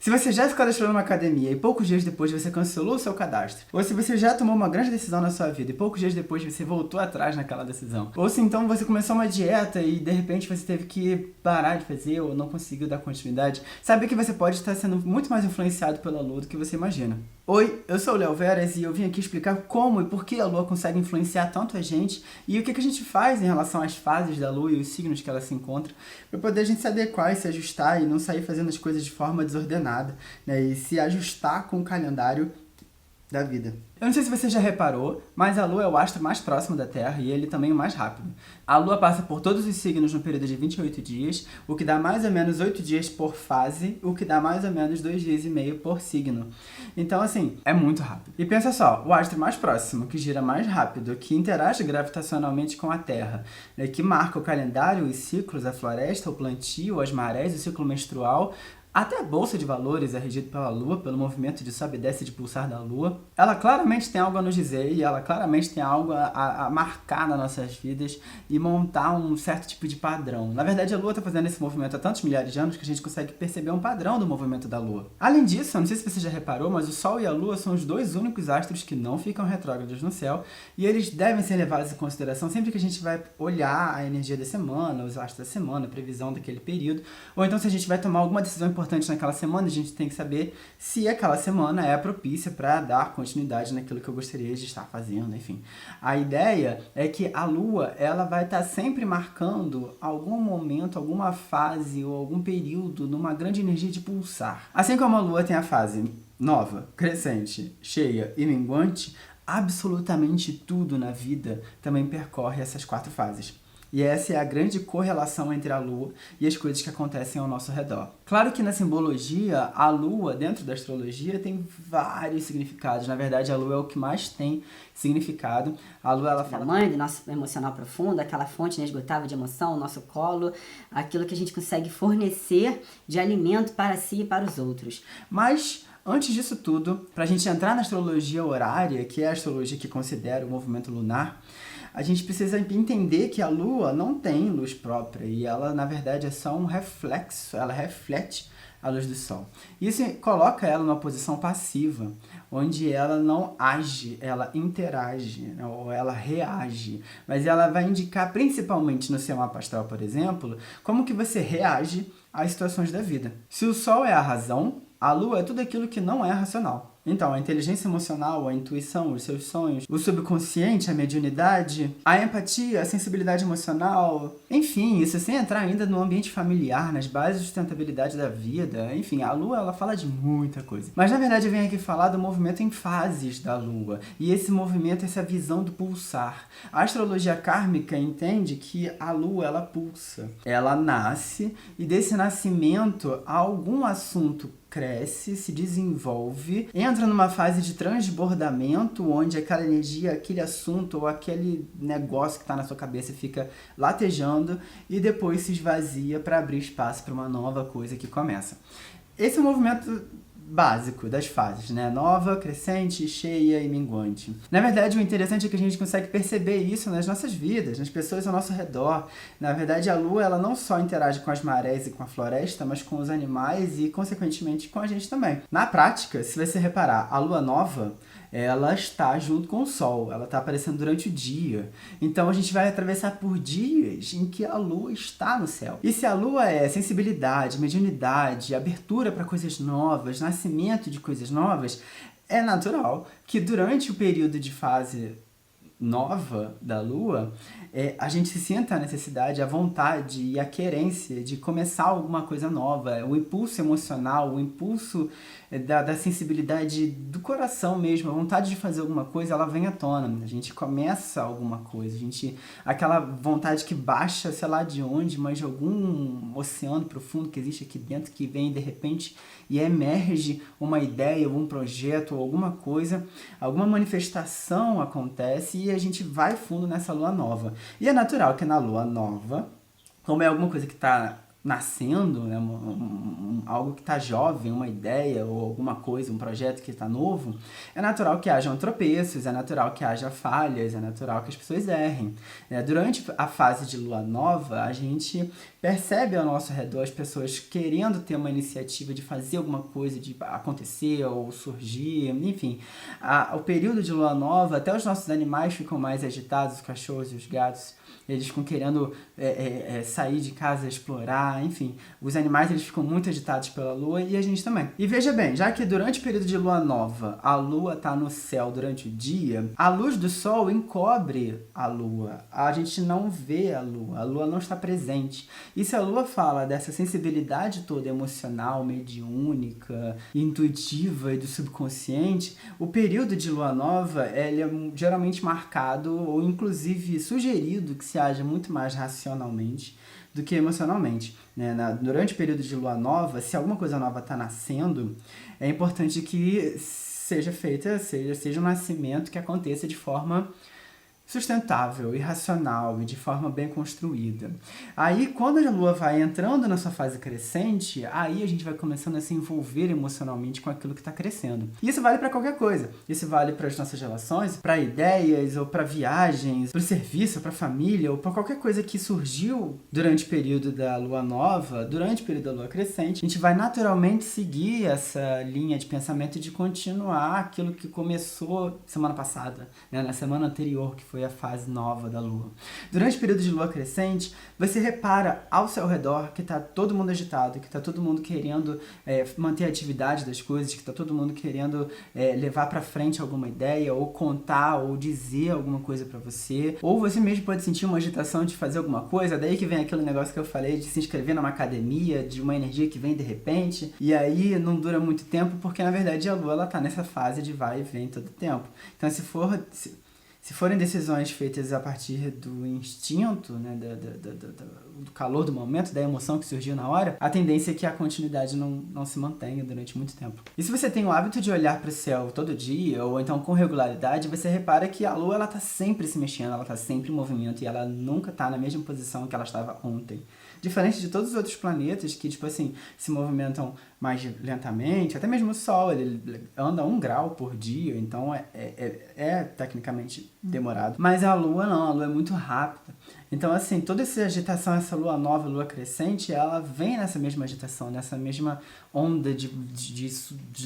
Se você já se cadastrou numa academia e poucos dias depois você cancelou o seu cadastro, ou se você já tomou uma grande decisão na sua vida e poucos dias depois você voltou atrás naquela decisão, ou se então você começou uma dieta e de repente você teve que parar de fazer ou não conseguiu dar continuidade, sabe que você pode estar sendo muito mais influenciado pela lua do que você imagina. Oi, eu sou o Léo Veras e eu vim aqui explicar como e por que a lua consegue influenciar tanto a gente e o que a gente faz em relação às fases da lua e os signos que ela se encontra, para poder a gente se adequar e se ajustar e não sair fazendo as coisas de forma desordenada, né, e se ajustar com o calendário da vida. Eu não sei se você já reparou, mas a Lua é o astro mais próximo da Terra e ele também o mais rápido. A Lua passa por todos os signos no período de 28 dias, o que dá mais ou menos 8 dias por fase, o que dá mais ou menos 2 dias e meio por signo. Então, assim, é muito rápido. E pensa só, o astro mais próximo, que gira mais rápido, que interage gravitacionalmente com a Terra, né, que marca o calendário, os ciclos, a floresta, o plantio, as marés, o ciclo menstrual. Até a Bolsa de Valores é regida pela Lua, pelo movimento de sobe e desce de pulsar da Lua. Ela claramente tem algo a nos dizer e ela claramente tem algo a marcar nas nossas vidas e montar um certo tipo de padrão. Na verdade, a Lua está fazendo esse movimento há tantos milhares de anos que a gente consegue perceber um padrão do movimento da Lua. Além disso, eu não sei se você já reparou, mas o Sol e a Lua são os dois únicos astros que não ficam retrógrados no céu e eles devem ser levados em consideração sempre que a gente vai olhar a energia da semana, os astros da semana, a previsão daquele período, ou então se a gente vai tomar alguma decisão importante naquela semana, a gente tem que saber se aquela semana é propícia para dar continuidade naquilo que eu gostaria de estar fazendo, enfim. A ideia é que a Lua, ela vai estar sempre marcando algum momento, alguma fase ou algum período numa grande energia de pulsar. Assim como a Lua tem a fase nova, crescente, cheia e minguante, absolutamente tudo na vida também percorre essas 4 fases. E essa é a grande correlação entre a Lua e as coisas que acontecem ao nosso redor. Claro que na simbologia, a Lua, dentro da astrologia, tem vários significados. Na verdade, a Lua é o que mais tem significado. A Lua, ela fala... da mãe, do nosso emocional profundo, aquela fonte inesgotável de emoção, o nosso colo, aquilo que a gente consegue fornecer de alimento para si e para os outros. Mas... antes disso tudo, para a gente entrar na astrologia horária, que é a astrologia que considera o movimento lunar, a gente precisa entender que a Lua não tem luz própria e ela, na verdade, é só um reflexo, ela reflete a luz do Sol. Isso coloca ela numa posição passiva, onde ela não age, ela interage, ou ela reage. Mas ela vai indicar, principalmente no seu mapa astral, por exemplo, como que você reage às situações da vida. Se o Sol é a razão, a Lua é tudo aquilo que não é racional. Então, a inteligência emocional, a intuição, os seus sonhos, o subconsciente, a mediunidade, a empatia, a sensibilidade emocional, enfim, isso sem entrar ainda no ambiente familiar, nas bases de sustentabilidade da vida, enfim, a Lua, ela fala de muita coisa. Mas, na verdade, eu venho aqui falar do movimento em fases da Lua, e esse movimento, essa visão do pulsar. A astrologia kármica entende que a Lua, ela pulsa, ela nasce, e desse nascimento, algum assunto cresce, se desenvolve, entra numa fase de transbordamento, onde aquela energia, aquele assunto ou aquele negócio que está na sua cabeça fica latejando e depois se esvazia para abrir espaço para uma nova coisa que começa. Esse é o movimento básico das fases, né? Nova, crescente, cheia e minguante. Na verdade, o interessante é que a gente consegue perceber isso nas nossas vidas, nas pessoas ao nosso redor. Na verdade, a Lua, ela não só interage com as marés e com a floresta, mas com os animais e, consequentemente, com a gente também. Na prática, se você reparar, a Lua nova, ela está junto com o Sol, ela está aparecendo durante o dia. Então a gente vai atravessar por dias em que a Lua está no céu. E se a Lua é sensibilidade, mediunidade, abertura para coisas novas, nascimento de coisas novas, é natural que durante o período de fase nova da Lua, a gente se sinta a necessidade, a vontade e a querência de começar alguma coisa nova, o impulso emocional, o impulso da sensibilidade do coração mesmo, a vontade de fazer alguma coisa, ela vem à tona, a gente começa alguma coisa, aquela vontade que baixa, sei lá de onde, mas de algum oceano profundo que existe aqui dentro, que vem de repente e emerge uma ideia, algum projeto, alguma coisa, alguma manifestação acontece e a gente vai fundo nessa lua nova. E é natural que na lua nova, como é alguma coisa que está nascendo, né, algo que está jovem, uma ideia ou alguma coisa, um projeto que está novo, é natural que hajam tropeços, é natural que haja falhas, é natural que as pessoas errem. Durante a fase de lua nova, a gente percebe ao nosso redor as pessoas querendo ter uma iniciativa de fazer alguma coisa, de acontecer ou surgir, enfim. O período de lua nova, até os nossos animais ficam mais agitados, os cachorros e os gatos, eles ficam querendo sair de casa, explorar, enfim. Os animais, eles ficam muito agitados pela lua e a gente também. E veja bem, já que durante o período de lua nova, a lua está no céu durante o dia, a luz do sol encobre a lua. A gente não vê a lua não está presente. E se a lua fala dessa sensibilidade toda emocional, mediúnica, intuitiva e do subconsciente, o período de lua nova ele é geralmente marcado ou inclusive sugerido que se haja muito mais racionalmente do que emocionalmente. Durante o período de lua nova, se alguma coisa nova está nascendo, é importante que seja um nascimento que aconteça de forma sustentável, irracional e de forma bem construída. Aí, quando a lua vai entrando na sua fase crescente, aí a gente vai começando a se envolver emocionalmente com aquilo que está crescendo. E isso vale para qualquer coisa. Isso vale para as nossas relações, para ideias, ou para viagens, para o serviço, para a família, ou para qualquer coisa que surgiu durante o período da lua nova, durante o período da lua crescente. A gente vai naturalmente seguir essa linha de pensamento de continuar aquilo que começou semana passada, na semana anterior, que foi a fase nova da lua. Durante o período de lua crescente, você repara ao seu redor que está todo mundo agitado, que está todo mundo querendo manter a atividade das coisas, que está todo mundo querendo levar para frente alguma ideia, ou contar, ou dizer alguma coisa para você, ou você mesmo pode sentir uma agitação de fazer alguma coisa, daí que vem aquele negócio que eu falei de se inscrever numa academia, de uma energia que vem de repente, e aí não dura muito tempo, porque na verdade a lua está nessa fase de vai e vem todo tempo. Então se forem decisões feitas a partir do instinto, do calor do momento, da emoção que surgiu na hora, a tendência é que a continuidade não se mantenha durante muito tempo. E se você tem o hábito de olhar para o céu todo dia, ou então com regularidade, você repara que a lua está sempre se mexendo, ela está sempre em movimento e ela nunca está na mesma posição que ela estava ontem. Diferente de todos os outros planetas que, se movimentam mais lentamente, até mesmo o Sol, ele anda 1 grau por dia, então é tecnicamente demorado. Mas a Lua não, a Lua é muito rápida. Então, toda essa agitação, essa lua nova, lua crescente, ela vem nessa mesma agitação, nessa mesma onda de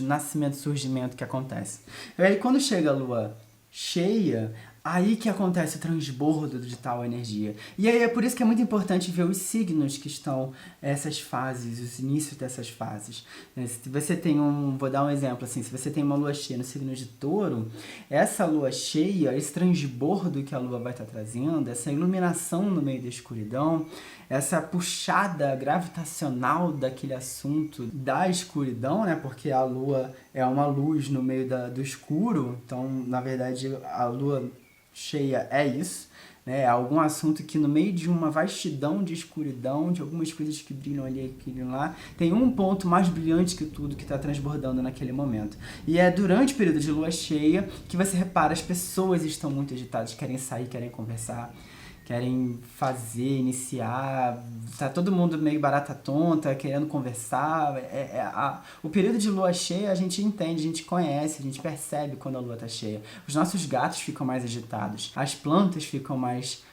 nascimento, surgimento que acontece. E aí, quando chega a lua cheia, aí que acontece o transbordo de tal energia. E aí é por isso que é muito importante ver os signos que estão essas fases, os inícios dessas fases. Se você tem vou dar um exemplo, se você tem uma lua cheia no signo de Touro, essa lua cheia, esse transbordo que a lua vai estar trazendo, essa iluminação no meio da escuridão, essa puxada gravitacional daquele assunto da escuridão, porque a lua é uma luz no meio do escuro, então, na verdade, a lua cheia é isso, algum assunto que no meio de uma vastidão de escuridão, de algumas coisas que brilham ali, que brilham lá, tem um ponto mais brilhante que tudo que está transbordando naquele momento. E é durante o período de lua cheia que você repara, as pessoas estão muito agitadas, querem sair, querem conversar, querem fazer, iniciar, tá todo mundo meio barata tonta, querendo conversar. O período de lua cheia a gente entende, a gente conhece, a gente percebe quando a lua tá cheia. Os nossos gatos ficam mais agitados, as plantas ficam mais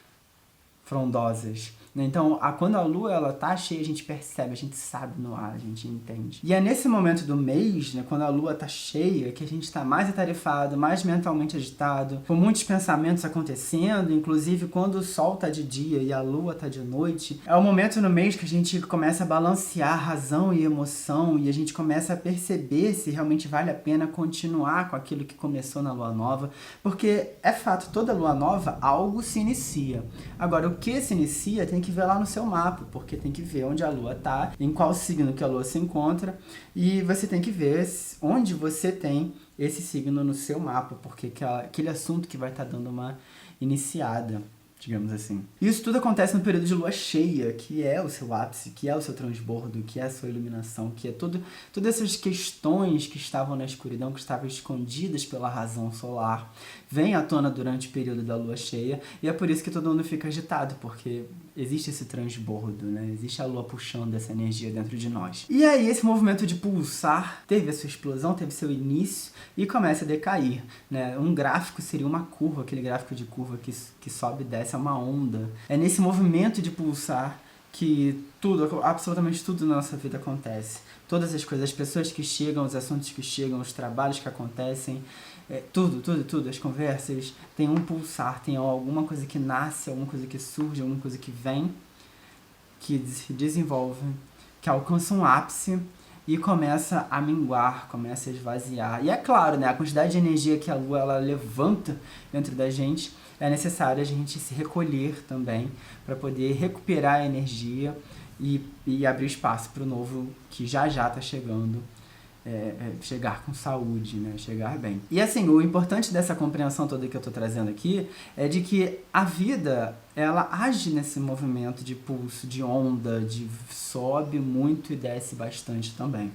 frondosas. Então, quando a lua ela tá cheia, a gente percebe, a gente sabe no ar, a gente entende. E é nesse momento do mês, quando a lua tá cheia, que a gente tá mais atarefado, mais mentalmente agitado, com muitos pensamentos acontecendo, inclusive quando o sol tá de dia e a lua tá de noite. É o momento no mês que a gente começa a balancear razão e emoção e a gente começa a perceber se realmente vale a pena continuar com aquilo que começou na lua nova, porque é fato, toda lua nova algo se inicia. Agora, o que se inicia tem que ver lá no seu mapa, porque tem que ver onde a lua está, em qual signo que a lua se encontra, e você tem que ver onde você tem esse signo no seu mapa, porque aquele assunto que vai estar dando uma iniciada, digamos assim. Isso tudo acontece no período de lua cheia, que é o seu ápice, que é o seu transbordo, que é a sua iluminação, que é todas essas questões que estavam na escuridão, que estavam escondidas pela razão solar, vêm à tona durante o período da lua cheia, e é por isso que todo mundo fica agitado, porque existe esse transbordo, né? Existe a lua puxando essa energia dentro de nós. E aí esse movimento de pulsar teve a sua explosão, teve seu início e começa a decair, né? Um gráfico seria uma curva, aquele gráfico de curva que sobe e desce, é uma onda. É nesse movimento de pulsar que tudo, absolutamente tudo na nossa vida acontece. Todas as coisas, as pessoas que chegam, os assuntos que chegam, os trabalhos que acontecem, tudo, as conversas, tem um pulsar, tem alguma coisa que nasce, alguma coisa que surge, alguma coisa que vem, que se desenvolve, que alcança um ápice e começa a minguar, começa a esvaziar. E é claro, né, a quantidade de energia que a lua ela levanta dentro da gente, é necessário a gente se recolher também para poder recuperar a energia e abrir espaço para o novo que já está chegando, chegar com saúde, né? Chegar bem. E assim, o importante dessa compreensão toda que eu estou trazendo aqui é de que a vida, ela age nesse movimento de pulso, de onda, de sobe muito e desce bastante também.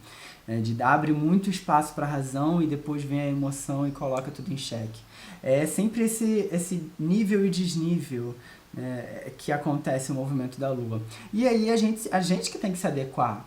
De abre muito espaço para a razão e depois vem a emoção e coloca tudo em xeque. É sempre esse nível e desnível que acontece no movimento da Lua. E aí a gente que tem que se adequar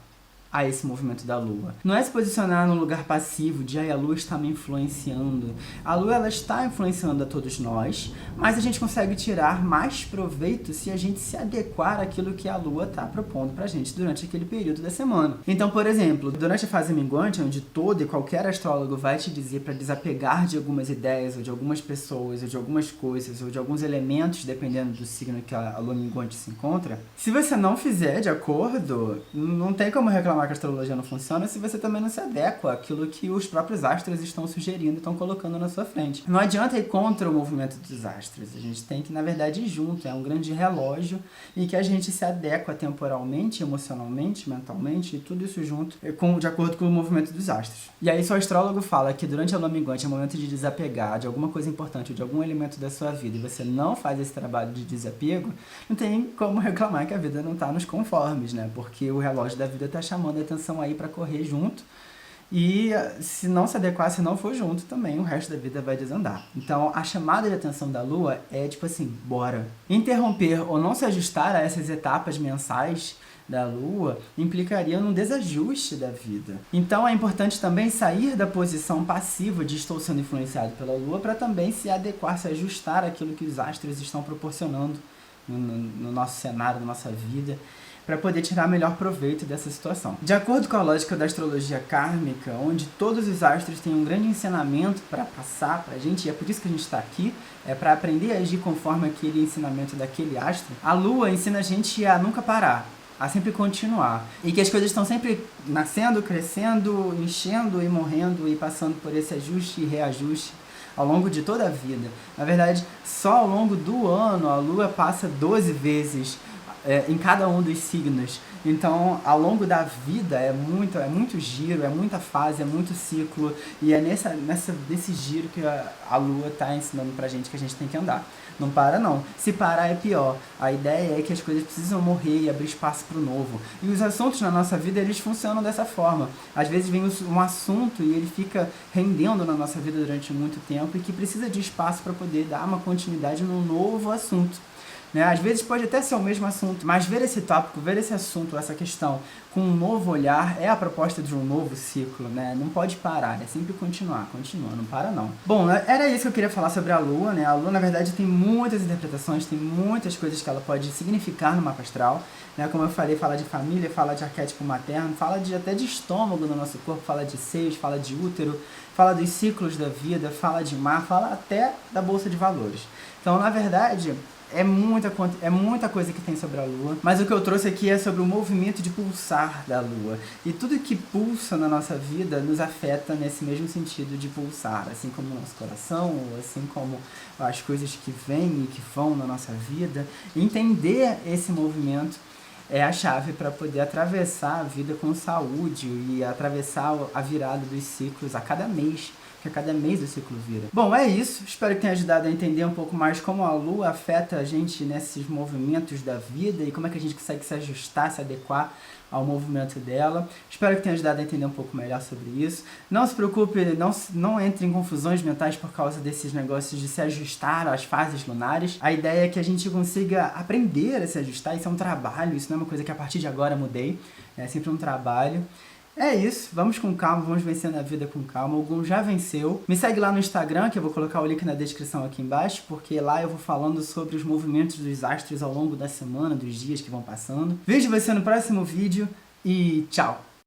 a esse movimento da Lua. Não é se posicionar num lugar passivo de a Lua está me influenciando. A Lua ela está influenciando a todos nós, mas a gente consegue tirar mais proveito se a gente se adequar àquilo que a Lua está propondo pra gente durante aquele período da semana. Então, por exemplo, durante a fase minguante, onde todo e qualquer astrólogo vai te dizer para desapegar de algumas ideias, ou de algumas pessoas, ou de algumas coisas, ou de alguns elementos, dependendo do signo que a Lua minguante se encontra, se você não fizer de acordo, não tem como reclamar que a astrologia não funciona se você também não se adequa àquilo que os próprios astros estão sugerindo e estão colocando na sua frente. Não adianta ir contra o movimento dos astros. A gente tem que, na verdade, ir junto. É um grande relógio em que a gente se adequa temporalmente, emocionalmente, mentalmente, e tudo isso junto, de acordo com o movimento dos astros. E aí, se o astrólogo fala que durante a lua minguante é o momento de desapegar de alguma coisa importante, ou de algum elemento da sua vida, e você não faz esse trabalho de desapego, não tem como reclamar que a vida não está nos conformes, né? Porque o relógio da vida está chamando a atenção aí para correr junto. E se não se adequar, se não for junto também, o resto da vida vai desandar. Então, a chamada de atenção da Lua é tipo assim, bora. Interromper ou não se ajustar a essas etapas mensais da Lua implicaria num desajuste da vida. Então, é importante também sair da posição passiva de estou sendo influenciado pela Lua para também se adequar, se ajustar àquilo que os astros estão proporcionando no nosso cenário, na nossa vida, para poder tirar melhor proveito dessa situação. De acordo com a lógica da astrologia kármica, onde todos os astros têm um grande ensinamento para passar para a gente, e é por isso que a gente está aqui, é para aprender a agir conforme aquele ensinamento daquele astro, a Lua ensina a gente a nunca parar, a sempre continuar. E que as coisas estão sempre nascendo, crescendo, enchendo e morrendo e passando por esse ajuste e reajuste ao longo de toda a vida. Na verdade, só ao longo do ano a Lua passa 12 vezes em cada um dos signos. Então, ao longo da vida é muito giro, é muita fase, é muito ciclo, e é nesse giro que a Lua está ensinando pra gente que a gente tem que andar. Não para não. Se parar é pior. A ideia é que as coisas precisam morrer e abrir espaço para o novo. E os assuntos na nossa vida, eles funcionam dessa forma. Às vezes vem um assunto e ele fica rendendo na nossa vida durante muito tempo e que precisa de espaço para poder dar uma continuidade num novo assunto. Né? Às vezes pode até ser o mesmo assunto, mas ver esse tópico, ver esse assunto, essa questão com um novo olhar é a proposta de um novo ciclo, né? Não pode parar, é sempre continua, não para não. Bom, era isso que eu queria falar sobre a Lua, né? A Lua, na verdade, tem muitas interpretações, tem muitas coisas que ela pode significar no mapa astral, né? Como eu falei, fala de família, fala de arquétipo materno, fala até de estômago no nosso corpo, fala de seios, fala de útero, fala dos ciclos da vida, fala de mar, fala até da bolsa de valores. Então, na verdade, é muita coisa que tem sobre a Lua, mas o que eu trouxe aqui é sobre o movimento de pulsar da Lua. E tudo que pulsa na nossa vida nos afeta nesse mesmo sentido de pulsar, assim como o nosso coração, ou assim como as coisas que vêm e que vão na nossa vida. Entender esse movimento é a chave para poder atravessar a vida com saúde e atravessar a virada dos ciclos a cada mês, que a cada mês o ciclo vira. Bom, é isso. Espero que tenha ajudado a entender um pouco mais como a Lua afeta a gente nesses movimentos da vida e como é que a gente consegue se ajustar, se adequar ao movimento dela. Espero que tenha ajudado a entender um pouco melhor sobre isso. Não se preocupe, não entre em confusões mentais por causa desses negócios de se ajustar às fases lunares. A ideia é que a gente consiga aprender a se ajustar. Isso é um trabalho, isso não é uma coisa que a partir de agora mudei. É sempre um trabalho. É isso, vamos com calma, vamos vencendo a vida com calma. O Ogum já venceu. Me segue lá no Instagram, que eu vou colocar o link na descrição aqui embaixo, porque lá eu vou falando sobre os movimentos dos astros ao longo da semana, dos dias que vão passando. Vejo você no próximo vídeo e tchau!